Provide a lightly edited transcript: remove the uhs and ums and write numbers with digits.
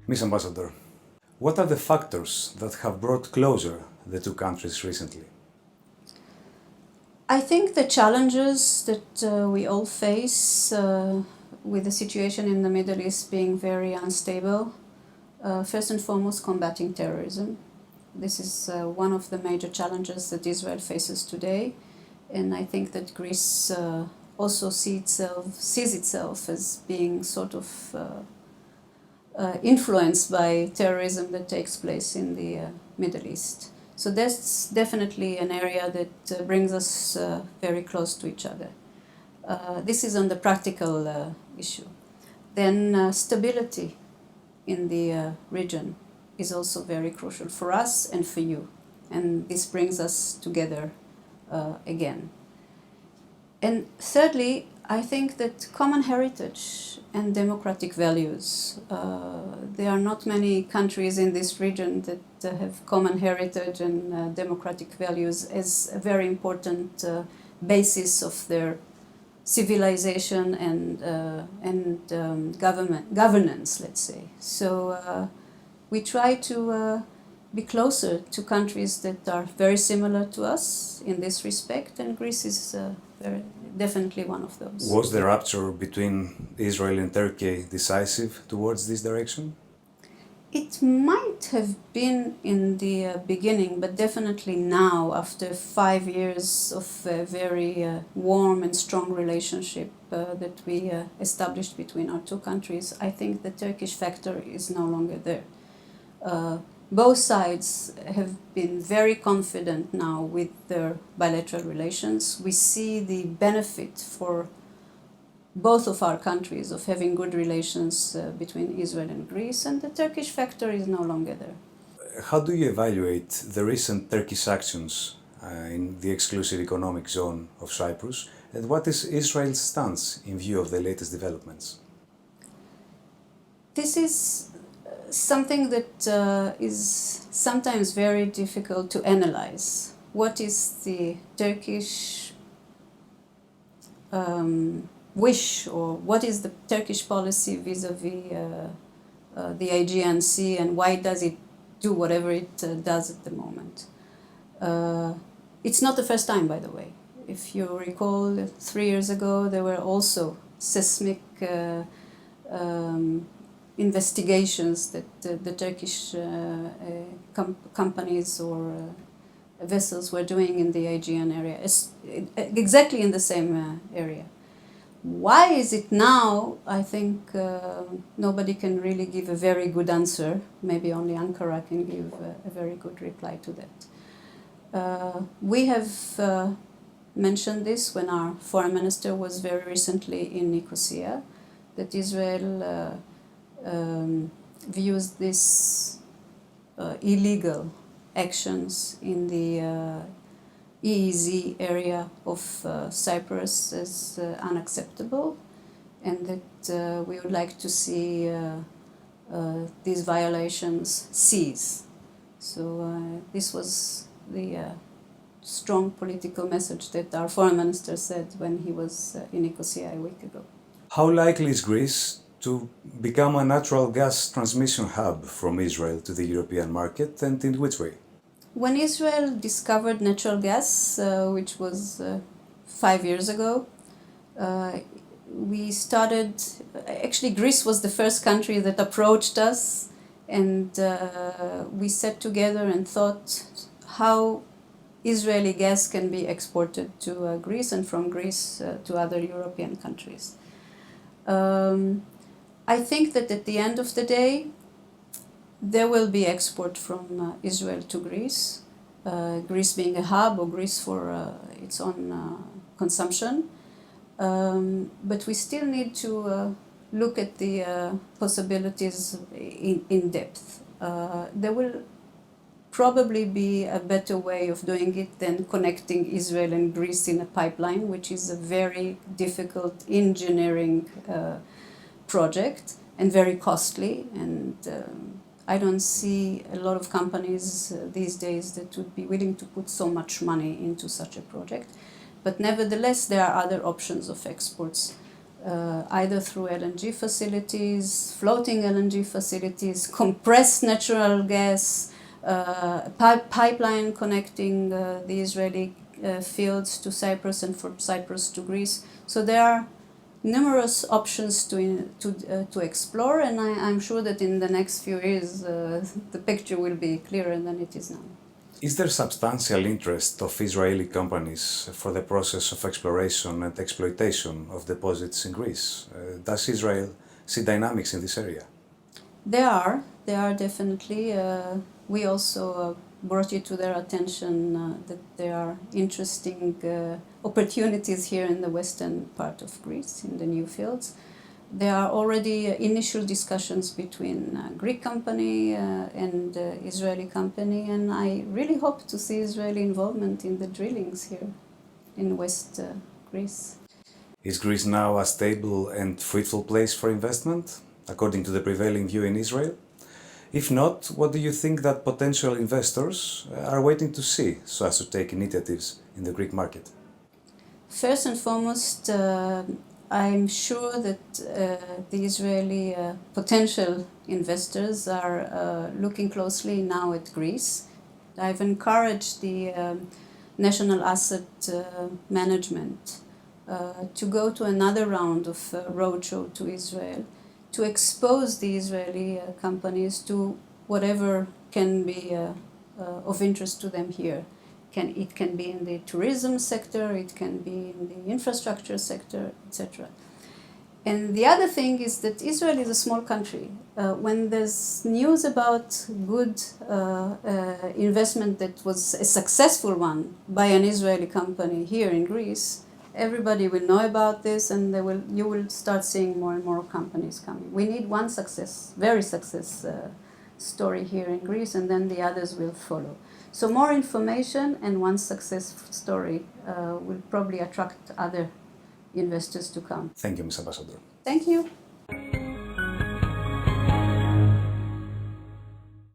Miss Ambassador, what are the factors that have brought closer the two countries recently? I think the challenges that we all face with the situation in the Middle East being very unstable, first and foremost combating terrorism. This is one of the major challenges that Israel faces today, and I think that Greece also sees itself as being sort of influenced by terrorism that takes place in the Middle East. So that's definitely an area that brings us very close to each other. This is on the practical issue. Then stability in the region is also very crucial for us and for you. And this brings us together again. And thirdly, I think that common heritage and democratic values. There are not many countries in this region that have common heritage and democratic values as a very important basis of their civilization and governance, let's say. So we try to be closer to countries that are very similar to us in this respect, and Greece is definitely one of those. Was the rupture between Israel and Turkey decisive towards this direction? It might have been in the beginning, but definitely now, after 5 years of a very warm and strong relationship that we established between our two countries, I think the Turkish factor is no longer there. Both sides have been very confident now with their bilateral relations. We see the benefit for both of our countries of having good relations between Israel and Greece, and the Turkish factor is no longer there. How do you evaluate the recent Turkish actions in the exclusive economic zone of Cyprus, and what is Israel's stance in view of the latest developments? This is something that is sometimes very difficult to analyze. What is the Turkish wish, or what is the Turkish policy vis-a-vis the Aegean Sea, and why does it do whatever it does at the moment? It's not the first time, by the way. If you recall, 3 years ago there were also seismic investigations that the Turkish companies or vessels were doing in the Aegean area, exactly in the same area. Why is it now? I think nobody can really give a very good answer. Maybe only Ankara can give a very good reply to that. We have mentioned this when our foreign minister was very recently in Nicosia, that Israel views these illegal actions in the EEZ area of Cyprus as unacceptable, and that we would like to see these violations cease. So this was the strong political message that our foreign minister said when he was in Nicosia a week ago. How likely is Greece to become a natural gas transmission hub from Israel to the European market, and in which way? When Israel discovered natural gas, which was 5 years ago, we started, actually Greece was the first country that approached us, and we sat together and thought how Israeli gas can be exported to Greece, and from Greece to other European countries. I think that at the end of the day, there will be export from Israel to Greece, Greece being a hub, or Greece for its own consumption. But we still need to look at the possibilities in depth. There will probably be a better way of doing it than connecting Israel and Greece in a pipeline, which is a very difficult engineering project and very costly, and I don't see a lot of companies these days that would be willing to put so much money into such a project. But nevertheless, there are other options of exports either through LNG facilities, floating LNG facilities, compressed natural gas, pipeline connecting the Israeli fields to Cyprus and from Cyprus to Greece. So there are numerous options to explore, and I'm sure that in the next few years the picture will be clearer than it is now. Is there substantial interest of Israeli companies for the process of exploration and exploitation of deposits in Greece? Does Israel see dynamics in this area? There are definitely. We also brought it to their attention that there are interesting opportunities here in the western part of Greece, in the new fields. There are already initial discussions between Greek company and Israeli company, and I really hope to see Israeli involvement in the drillings here in West Greece. Is Greece now a stable and fruitful place for investment, according to the prevailing view in Israel? If not, what do you think that potential investors are waiting to see so as to take initiatives in the Greek market? First and foremost, I'm sure that the Israeli potential investors are looking closely now at Greece. I've encouraged the National Asset Management to go to another round of roadshow to Israel, to expose the Israeli companies to whatever can be of interest to them here. It can be in the tourism sector, it can be in the infrastructure sector, etc. And the other thing is that Israel is a small country. When there's news about good investment that was a successful one by an Israeli company here in Greece, everybody will know about this, and you will start seeing more and more companies coming. We need one very success story here in Greece, and then the others will follow. So more information and one success story will probably attract other investors to come. Thank you, Ms. Ambassador. Thank you.